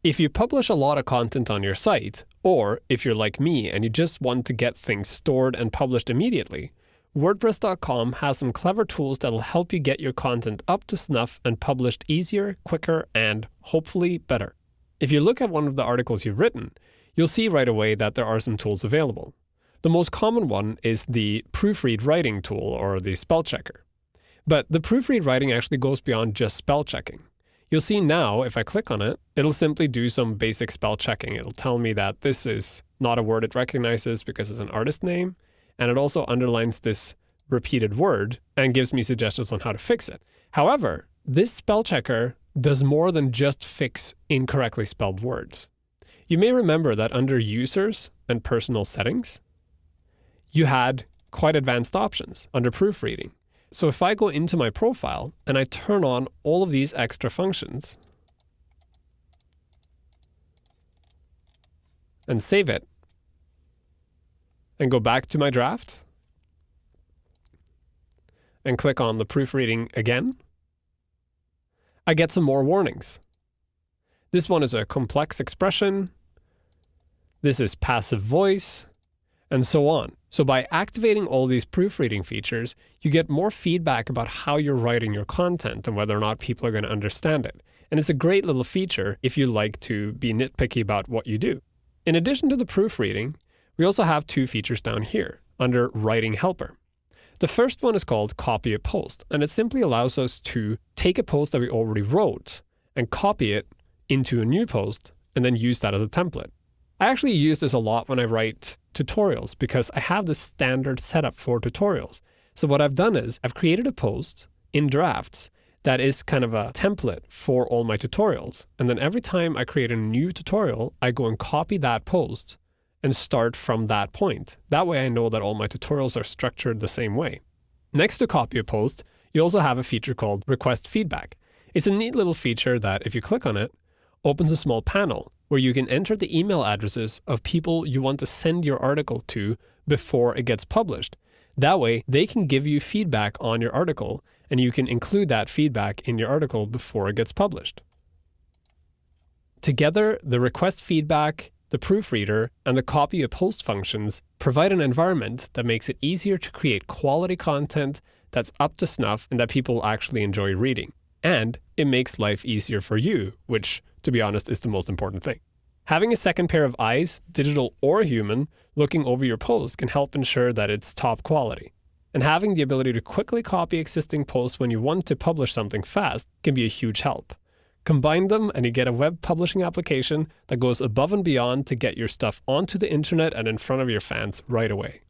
If you publish a lot of content on your site, or if you're like me and you just want to get things stored and published immediately, WordPress.com has some clever tools that'll help you get your content up to snuff and published easier, quicker, and hopefully better. If you look at one of the articles you've written, you'll see right away that there are some tools available. The most common one is the proofread writing tool, or the spell checker. But the proofread writing actually goes beyond just spell checking. You'll see now, if I click on it, it'll simply do some basic spell checking. It'll tell me that this is not a word it recognizes because it's an artist name, and it also underlines this repeated word and gives me suggestions on how to fix it. However, this spell checker does more than just fix incorrectly spelled words. You may remember that under Users and Personal Settings, you had quite advanced options under proofreading. So if I go into my profile and I turn on all of these extra functions and save it and go back to my draft and click on the proofreading again, I get some more warnings. This one is a complex expression. This is passive voice, and so on. So by activating all these proofreading features, you get more feedback about how you're writing your content and whether or not people are going to understand it. And it's a great little feature if you like to be nitpicky about what you do. In addition to the proofreading, we also have two features down here under Writing Helper. The first one is called Copy a Post, and it simply allows us to take a post that we already wrote and copy it into a new post and then use that as a template. I actually use this a lot when I write tutorials because I have this standard setup for tutorials. So what I've done is I've created a post in Drafts that is kind of a template for all my tutorials. And then every time I create a new tutorial, I go and copy that post and start from that point. That way I know that all my tutorials are structured the same way. Next to Copy a Post, you also have a feature called Request Feedback. It's a neat little feature that if you click on it, opens a small panel where you can enter the email addresses of people you want to send your article to before it gets published. That way, they can give you feedback on your article, and you can include that feedback in your article before it gets published. Together, the request feedback, the proofreader, and the copy a post functions provide an environment that makes it easier to create quality content that's up to snuff and that people actually enjoy reading. And it makes life easier for you, which, to be honest, is the most important thing. Having a second pair of eyes, digital or human, looking over your post can help ensure that it's top quality. And having the ability to quickly copy existing posts when you want to publish something fast can be a huge help. Combine them and you get a web publishing application that goes above and beyond to get your stuff onto the internet and in front of your fans right away.